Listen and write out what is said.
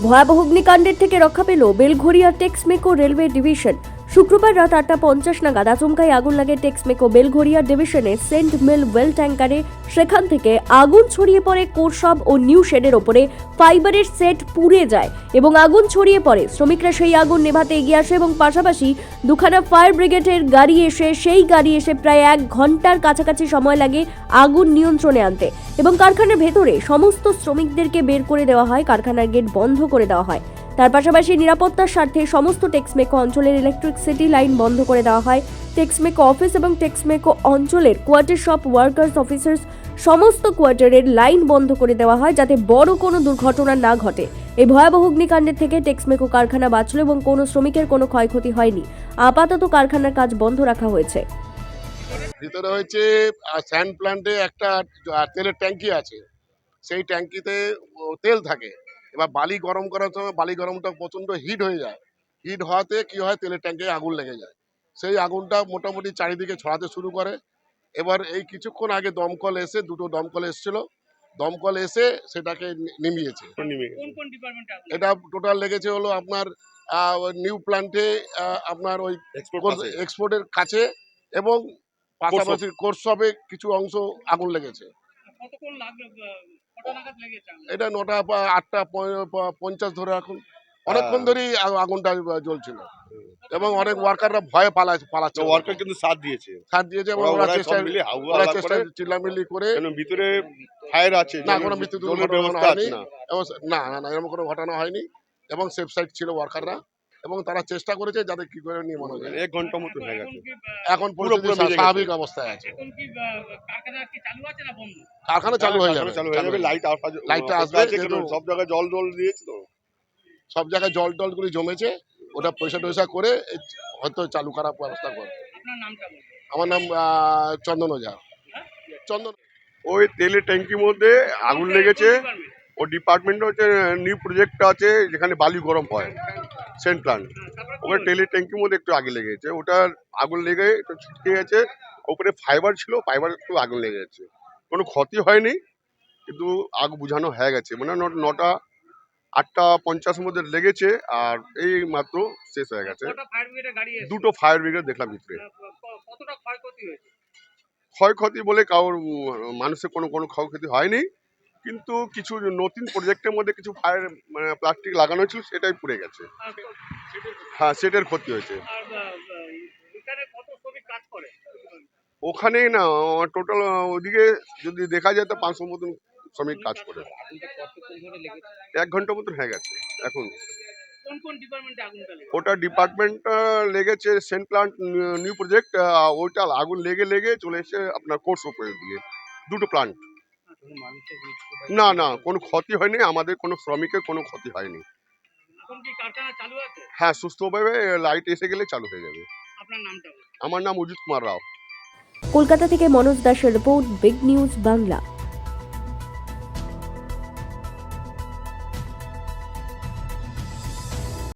ভয়াবহ অগ্নিকাণ্ডের থেকে রক্ষা পেল বেলঘড়িয়া টেক্সমেকো রেলওয়ে ডিভিশন। শুক্রবার রাত 8:50 নাগাদ আচমকাই আগুন লাগে টেক্সমেকো বেলঘড়িয়া ডিভিশনের সেন্ট মিল ওয়েল ট্যাঙ্কারে। সেখান থেকে আগুন ছড়িয়ে পড়ে কোরসব ও নিউ শেডের ওপরে ফাইবারের সেট পুড়ে যায় এবং আগুন ছড়িয়ে পড়ে। শ্রমিকরা সেই আগুন নেভাতে এগিয়ে আসে এবং পাশাপাশি দুখানা ফায়ার ব্রিগেডের গাড়ি এসে প্রায় 1 ঘন্টার কাছাকাছি সময় লাগে আগুন নিয়ন্ত্রণে আনতে এবং কারখানার ভেতরে সমস্ত শ্রমিকদেরকে বের করে দেওয়া হয়, কারখানার গেট বন্ধ করে দেওয়া হয়। তার পাশাপাশি নিরাপত্তার স্বার্থে সমস্ত টেক্সমেকো অঞ্চলের ইলেকট্রিসিটি লাইন বন্ধ করে দেওয়া হয়। টেক্সমেকো অফিস এবং টেক্সমেকো অঞ্চলের কোয়ার্টার শপ ওয়ার্কার্স অফিসার্স সমস্ত কোয়ার্টারের লাইন বন্ধ করে দেওয়া হয় যাতে বড় কোনো দুর্ঘটনা না ঘটে। এই ভয়াবহ অগ্নিকাণ্ডের থেকে টেক্সমেকো কারখানা বাঁচল এবং কোনো শ্রমিকের কোনো ক্ষয়ক্ষতি হয়নি। আপাতত কারখানার কাজ বন্ধ রাখা হয়েছে। ভিতরে হচ্ছে স্যান্ড প্ল্যান্টে একটা তেলের ট্যাঙ্কি আছে, সেই ট্যাঙ্কিতে তেল থাকে। এবার বালি গরম করার সময় বালি গরমটা প্রচণ্ড হিট হয়ে যায়। হিট হওয়াতে কি হয়, তেলের ট্যাঙ্কে আগুন লেগে যায়। সেই আগুনটা মোটামুটি চারিদিকে ছড়াতে শুরু করে। এবার এই কিছুক্ষণ আগে দমকল এসে, দুটো দমকল এসেছিল, দমকল এসে সেটাকে নিভিয়েছে। এটা টোটাল লেগেছে হলো আপনার নিউ প্ল্যান্টে, আপনার ওই এক্সপোর্টের কাছে এবং পাশাপাশি কোর্সবে কিছু অংশ আগুন লেগেছে। এটা 8:50 ধরে রাখুন। অনেকক্ষণ ধরেই আগুনটা জ্বলছিল এবং অনেক ওয়ার্কাররা ভয়ে পালাচ্ছে। ওয়ার্কার কিন্তু সাথ দিয়েছে এবং ওরা চেষ্টা চিল্লামিল্লি করে। ভিতরে ফায়ার আছে না, কোনো মৃত্যু ব্যবস্থা আছে না, এরকম কোনো ঘটনা হয়নি এবং সেফ সাইড ছিল ওয়ার্কাররা এবং তারা চেষ্টা করেছে যাতে কি করে নির্মাণ হয়ে যায়। 1 ঘন্টা মতো হয়ে গেছে, এখন পুরোপুরি স্বাভাবিক অবস্থায় আছে। কারখানা চালু হয়ে যাবে, লাইটটা আসবে। সব জায়গায় জল দিয়েছে, তো সব জায়গায় জলগুলি জমেছে, ওটা পয়সা করে হয়তো চালু করার ব্যবস্থা করে। আমার নাম চন্দন ওঝা। চন্দন। ওই তেলের ট্যাঙ্কির মধ্যে আগুন লেগেছে। ও ডিপার্টমেন্ট হচ্ছে নিউ প্রজেক্ট আছে যেখানে বালি গরম হয়, সেন্ট প্ল্যান্ট। ওখানে তেলের ট্যাঙ্কির মধ্যে একটু আগে লেগেছে, ওটার আগুন লেগে একটু ছিটকে গেছে। ওপরে ফাইবার ছিল, ফাইবার একটু আগুন লেগে গেছে। কোনো ক্ষতি হয়নি, কিন্তু আগ বুঝানো হয়ে গেছে। মানে 8:50 মধ্যে লেগেছে আর এই মাত্র শেষ হয়ে গেছে। দুটো ফায়ার ব্রিগেড দেখলাম ভিতরে। ক্ষয়ক্ষতি বলে কারোর মানুষের কোনো ক্ষয়ক্ষতি হয়নি, কিন্তু কিছু নতুন প্রজেক্টের মধ্যে কিছু ফায়ার প্লাস্টিক লাগানো ছিল, সেটাই পুড়ে গেছে। হ্যাঁ, সেটার ক্ষতি হয়েছে। ওখানেই না, টোটাল ওদিকে যদি দেখা যায় তো 500 মতন শ্রমিক কাজ করে। 1 ঘন্টা মতন হয়ে গেছে। এখন ওটা ডিপার্টমেন্টটা লেগেছে সেন্ট প্ল্যান্ট নিউ প্রজেক্ট। ওইটা আগুন লেগে চলে এসে আপনার কোর্স উপরে দিয়ে দুটো প্ল্যান্ট। না, কোনো ক্ষতি হয়নি, আমাদের কোনো শ্রমিকের কোনো ক্ষতি হয়নি। হ্যাঁ, সুস্থভাবে লাইট এসে গেলে চালু হয়ে যাবে। আমার নাম অজিত কুমার রাও। কলকাতা থেকে মনোজ দাসের রিপোর্ট, বিগ নিউজ বাংলা।